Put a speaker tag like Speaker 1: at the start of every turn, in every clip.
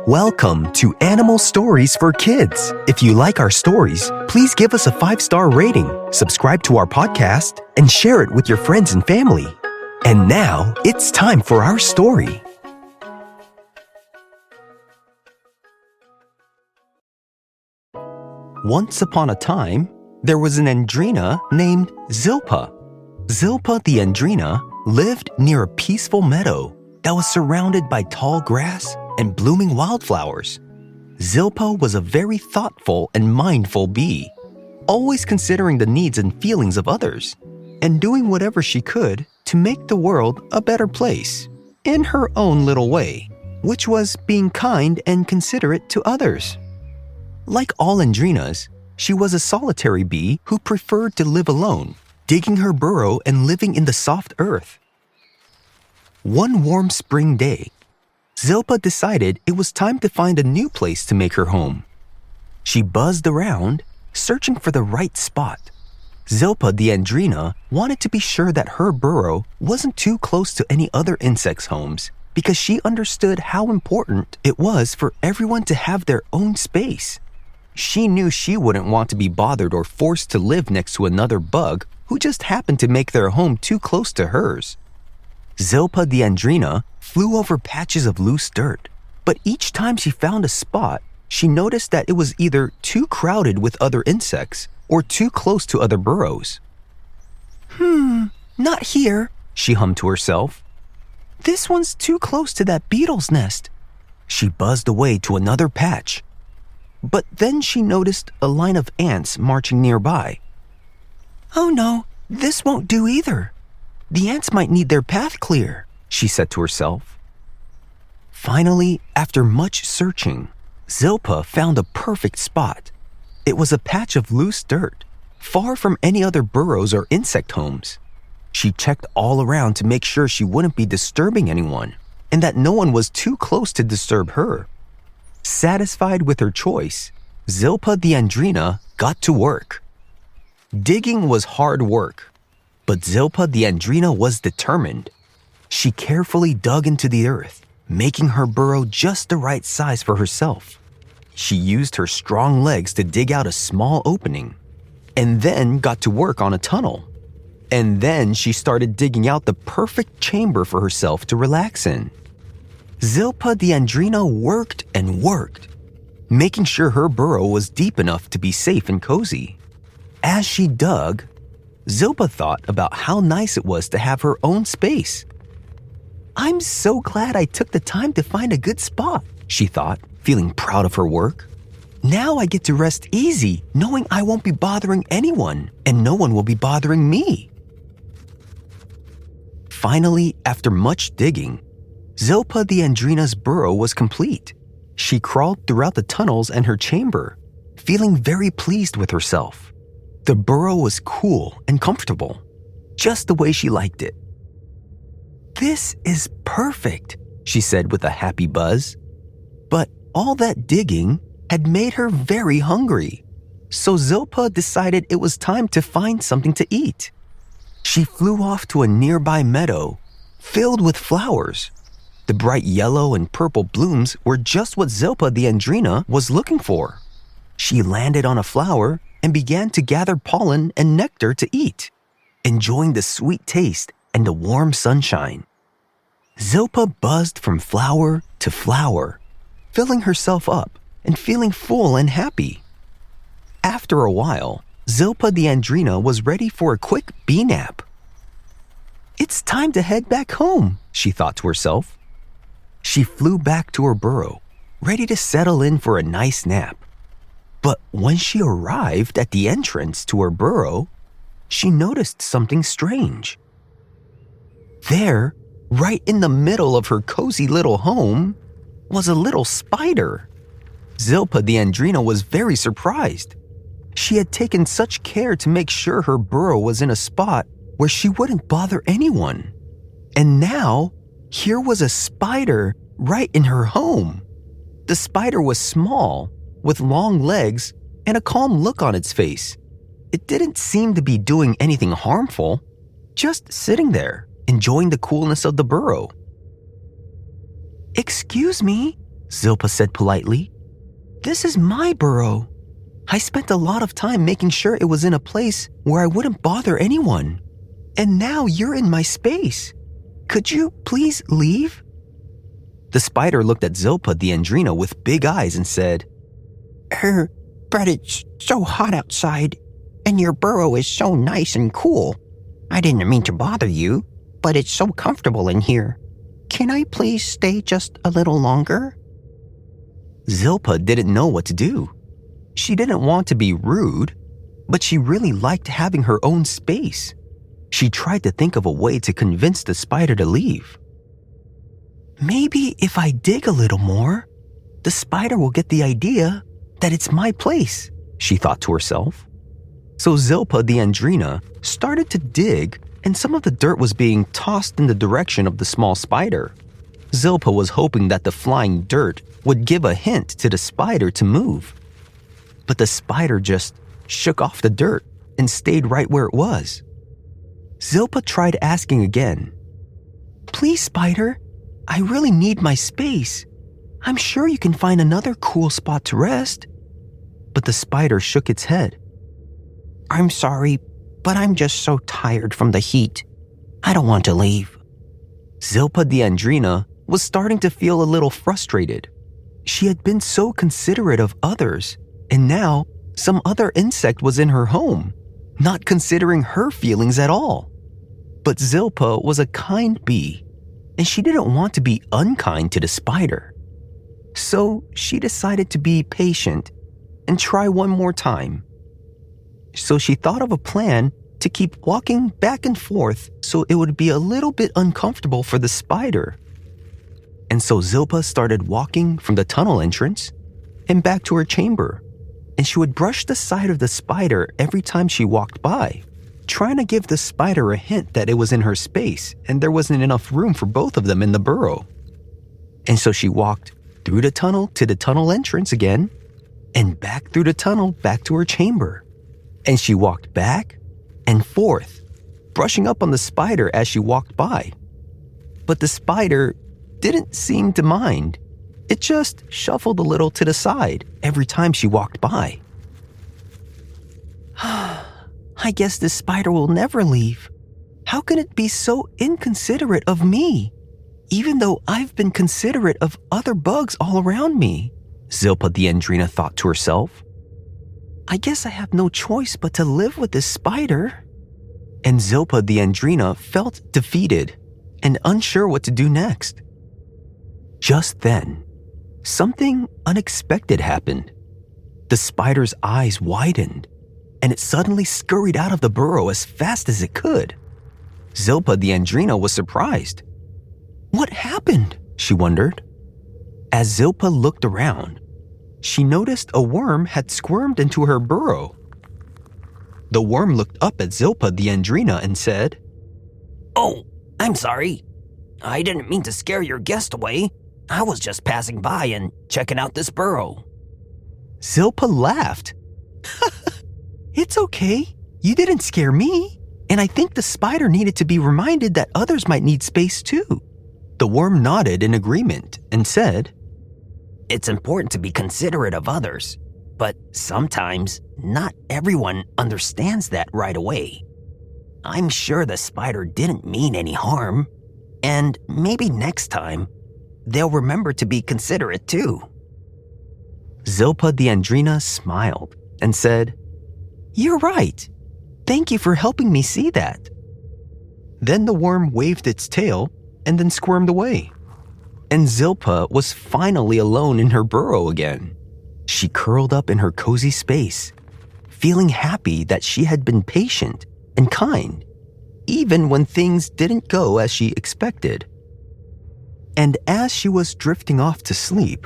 Speaker 1: Welcome to Animal Stories for Kids. If you like our stories, please give us a 5-star rating, subscribe to our podcast, and share it with your friends and family. And now, it's time for our story. Once upon a time, there was an Andrena named Zilpa. Zilpa the Andrena lived near a peaceful meadow that was surrounded by tall grass and blooming wildflowers. Zilpa was a very thoughtful and mindful bee, always considering the needs and feelings of others, and doing whatever she could to make the world a better place, in her own little way, which was being kind and considerate to others. Like all Andrenas, she was a solitary bee who preferred to live alone, digging her burrow and living in the soft earth. One warm spring day, Zilpa decided it was time to find a new place to make her home. She buzzed around, searching for the right spot. Zilpa the Andrena wanted to be sure that her burrow wasn't too close to any other insects' homes because she understood how important it was for everyone to have their own space. She knew she wouldn't want to be bothered or forced to live next to another bug who just happened to make their home too close to hers. Zilpa the Andrena flew over patches of loose dirt, but each time she found a spot, she noticed that it was either too crowded with other insects or too close to other burrows. Not here, she hummed to herself. This one's too close to that beetle's nest. She buzzed away to another patch. But then she noticed a line of ants marching nearby. Oh no, this won't do either. The ants might need their path clear, she said to herself. Finally, after much searching, Zilpa found a perfect spot. It was a patch of loose dirt, far from any other burrows or insect homes. She checked all around to make sure she wouldn't be disturbing anyone, and that no one was too close to disturb her. Satisfied with her choice, Zilpa the Andrena got to work. Digging was hard work, but Zilpa the Andrena was determined. She carefully dug into the earth, making her burrow just the right size for herself. She used her strong legs to dig out a small opening, and then got to work on a tunnel. And then she started digging out the perfect chamber for herself to relax in. Zilpa the Andrena worked and worked, making sure her burrow was deep enough to be safe and cozy. As she dug, Zilpa thought about how nice it was to have her own space. I'm so glad I took the time to find a good spot, she thought, feeling proud of her work. Now I get to rest easy, knowing I won't be bothering anyone, and no one will be bothering me. Finally, after much digging, Zilpa the Andrena's burrow was complete. She crawled throughout the tunnels and her chamber, feeling very pleased with herself. The burrow was cool and comfortable, just the way she liked it. This is perfect, she said with a happy buzz. But all that digging had made her very hungry, so Zilpa decided it was time to find something to eat. She flew off to a nearby meadow filled with flowers. The bright yellow and purple blooms were just what Zilpa the Andrena was looking for. She landed on a flower and began to gather pollen and nectar to eat, enjoying the sweet taste and the warm sunshine. Zilpa buzzed from flower to flower, filling herself up and feeling full and happy. After a while, Zilpa the Andrena was ready for a quick bee nap. It's time to head back home, she thought to herself. She flew back to her burrow, ready to settle in for a nice nap. But when she arrived at the entrance to her burrow, she noticed something strange. There, right in the middle of her cozy little home, was a little spider. Zilpa the Andrena was very surprised. She had taken such care to make sure her burrow was in a spot where she wouldn't bother anyone. And now, here was a spider right in her home. The spider was small, with long legs and a calm look on its face. It didn't seem to be doing anything harmful, just sitting there, enjoying the coolness of the burrow. Excuse me, Zilpa said politely. "This is my burrow. I spent a lot of time making sure it was in a place where I wouldn't bother anyone. And now you're in my space. Could you please leave?" The spider looked at Zilpa the Andrena with big eyes and said,
Speaker 2: But it's so hot outside, and your burrow is so nice and cool. I didn't mean to bother you, but it's so comfortable in here. Can I please stay just a little longer?"
Speaker 1: Zilpa didn't know what to do. She didn't want to be rude, but she really liked having her own space. She tried to think of a way to convince the spider to leave. "Maybe if I dig a little more, the spider will get the idea that it's my place," she thought to herself. So Zilpa the Andrena started to dig, and some of the dirt was being tossed in the direction of the small spider. Zilpa was hoping that the flying dirt would give a hint to the spider to move. But the spider just shook off the dirt and stayed right where it was. Zilpa tried asking again. "Please, spider, I really need my space. I'm sure you can find another cool spot to rest." But the spider shook its head.
Speaker 2: "I'm sorry, but I'm just so tired from the heat. I don't want to leave."
Speaker 1: Zilpa the Andrena was starting to feel a little frustrated. She had been so considerate of others, and now some other insect was in her home, not considering her feelings at all. But Zilpa was a kind bee, and she didn't want to be unkind to the spider. So she decided to be patient and try one more time. So she thought of a plan to keep walking back and forth so it would be a little bit uncomfortable for the spider. And so Zilpa started walking from the tunnel entrance and back to her chamber, and she would brush the side of the spider every time she walked by, trying to give the spider a hint that it was in her space and there wasn't enough room for both of them in the burrow. And so she walked through the tunnel to the tunnel entrance again, and back through the tunnel back to her chamber. And she walked back and forth, brushing up on the spider as she walked by. But the spider didn't seem to mind. It just shuffled a little to the side every time she walked by. "I guess this spider will never leave. How can it be so inconsiderate of me, even though I've been considerate of other bugs all around me?" Zilpa the Andrena thought to herself. "I guess I have no choice but to live with this spider." And Zilpa the Andrena felt defeated and unsure what to do next. Just then, something unexpected happened. The spider's eyes widened, and it suddenly scurried out of the burrow as fast as it could. Zilpa the Andrena was surprised. What happened? She wondered. As Zilpa looked around, she noticed a worm had squirmed into her burrow. The worm looked up at Zilpa the Andrena and said,
Speaker 2: "Oh, I'm sorry. I didn't mean to scare your guest away. I was just passing by and checking out this burrow."
Speaker 1: Zilpa laughed. "It's okay. You didn't scare me. And I think the spider needed to be reminded that others might need space too." The worm nodded in agreement and said,
Speaker 2: "It's important to be considerate of others, but sometimes not everyone understands that right away. I'm sure the spider didn't mean any harm, and maybe next time they'll remember to be considerate too."
Speaker 1: Zilpa the Andrena smiled and said, "You're right. Thank you for helping me see that." Then the worm waved its tail and then squirmed away. And Zilpa was finally alone in her burrow again. She curled up in her cozy space, feeling happy that she had been patient and kind, even when things didn't go as she expected. And as she was drifting off to sleep,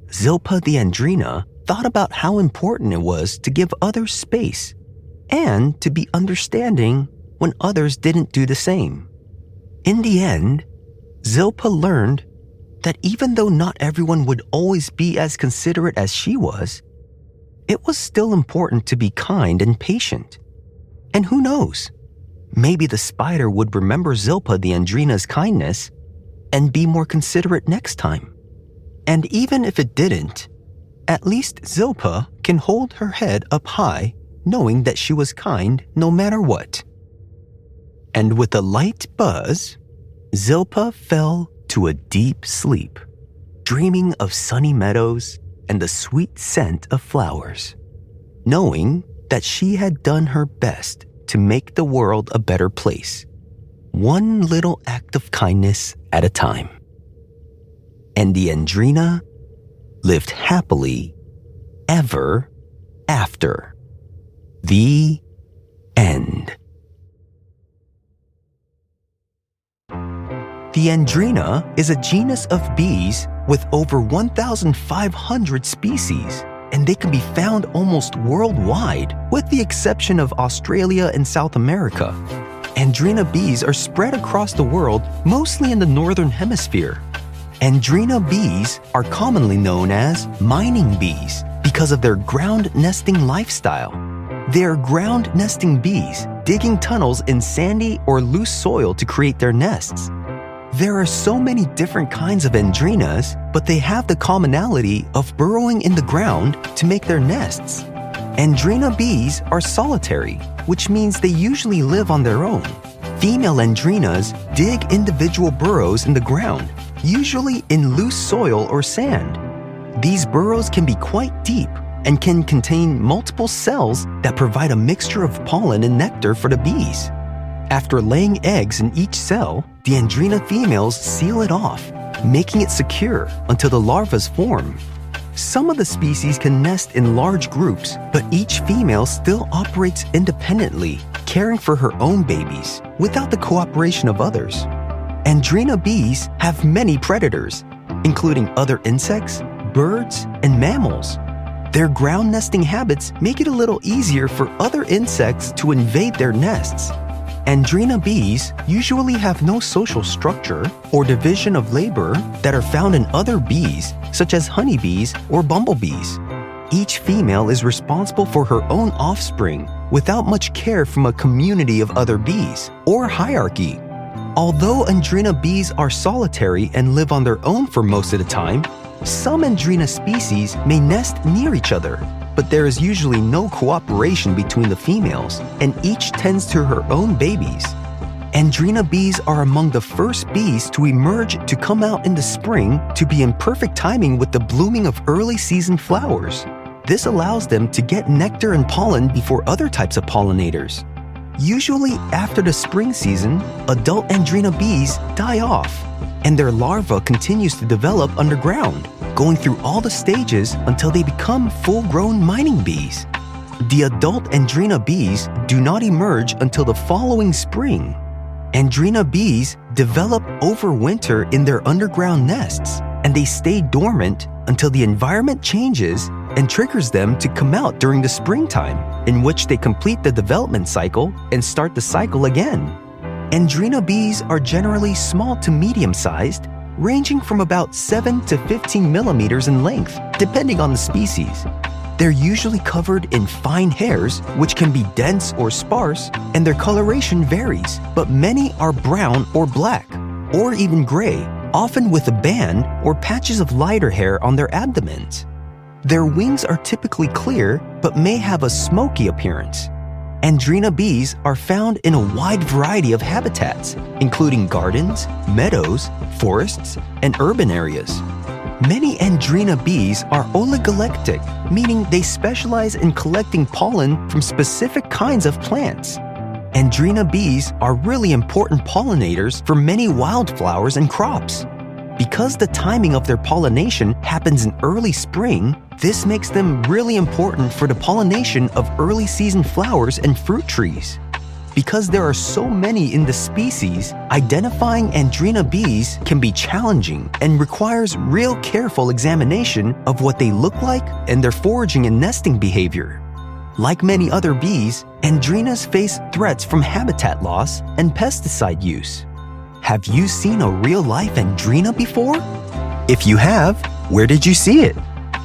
Speaker 1: Zilpa the Andrena thought about how important it was to give others space and to be understanding when others didn't do the same. In the end, Zilpa learned that even though not everyone would always be as considerate as she was, it was still important to be kind and patient. And who knows, maybe the spider would remember Zilpa the Andrena's kindness and be more considerate next time. And even if it didn't, at least Zilpa can hold her head up high, knowing that she was kind no matter what. And with a light buzz, Zilpa fell to a deep sleep, dreaming of sunny meadows and the sweet scent of flowers, knowing that she had done her best to make the world a better place, one little act of kindness at a time. And the Andrena lived happily ever after. The end. The Andrena is a genus of bees with over 1,500 species, and they can be found almost worldwide, with the exception of Australia and South America. Andrena bees are spread across the world, mostly in the northern hemisphere. Andrena bees are commonly known as mining bees because of their ground nesting lifestyle. They are ground nesting bees, digging tunnels in sandy or loose soil to create their nests. There are so many different kinds of Andrenas, but they have the commonality of burrowing in the ground to make their nests. Andrena bees are solitary, which means they usually live on their own. Female Andrenas dig individual burrows in the ground, usually in loose soil or sand. These burrows can be quite deep and can contain multiple cells that provide a mixture of pollen and nectar for the bees. After laying eggs in each cell, the Andrena females seal it off, making it secure until the larvas form. Some of the species can nest in large groups, but each female still operates independently, caring for her own babies without the cooperation of others. Andrena bees have many predators, including other insects, birds, and mammals. Their ground nesting habits make it a little easier for other insects to invade their nests. Andrena bees usually have no social structure or division of labor that are found in other bees, such as honeybees or bumblebees. Each female is responsible for her own offspring without much care from a community of other bees or hierarchy. Although Andrena bees are solitary and live on their own for most of the time, some Andrena species may nest near each other, but there is usually no cooperation between the females, and each tends to her own babies. Andrena bees are among the first bees to emerge to come out in the spring to be in perfect timing with the blooming of early season flowers. This allows them to get nectar and pollen before other types of pollinators. Usually after the spring season, adult Andrena bees die off, and their larva continues to develop underground, going through all the stages until they become full-grown mining bees. The adult Andrena bees do not emerge until the following spring. Andrena bees develop over winter in their underground nests, and they stay dormant until the environment changes and triggers them to come out during the springtime, in which they complete the development cycle and start the cycle again. Andrena bees are generally small to medium-sized, ranging from about 7 to 15 millimeters in length, depending on the species. They're usually covered in fine hairs, which can be dense or sparse, and their coloration varies, but many are brown or black, or even gray, often with a band or patches of lighter hair on their abdomens. Their wings are typically clear, but may have a smoky appearance. Andrena bees are found in a wide variety of habitats, including gardens, meadows, forests, and urban areas. Many Andrena bees are oligolectic, meaning they specialize in collecting pollen from specific kinds of plants. Andrena bees are really important pollinators for many wildflowers and crops. Because the timing of their pollination happens in early spring, this makes them really important for the pollination of early season flowers and fruit trees. Because there are so many in the species, identifying Andrena bees can be challenging and requires real careful examination of what they look like and their foraging and nesting behavior. Like many other bees, Andrenas face threats from habitat loss and pesticide use. Have you seen a real-life Andrena before? If you have, where did you see it?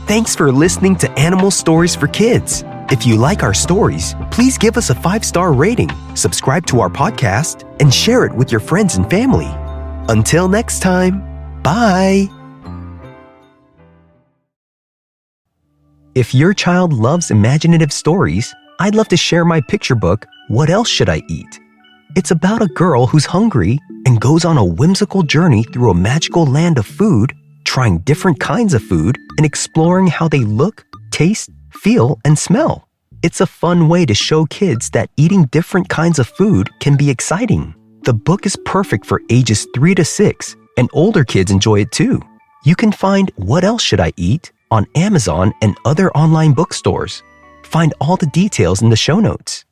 Speaker 1: Thanks for listening to Animal Stories for Kids. If you like our stories, please give us a 5-star rating, subscribe to our podcast, and share it with your friends and family. Until next time, bye! If your child loves imaginative stories, I'd love to share my picture book, What Else Should I Eat? It's about a girl who's hungry and goes on a whimsical journey through a magical land of food, trying different kinds of food and exploring how they look, taste, feel, and smell. It's a fun way to show kids that eating different kinds of food can be exciting. The book is perfect for ages 3 to 6, and older kids enjoy it too. You can find What Else Should I Eat on Amazon and other online bookstores. Find all the details in the show notes.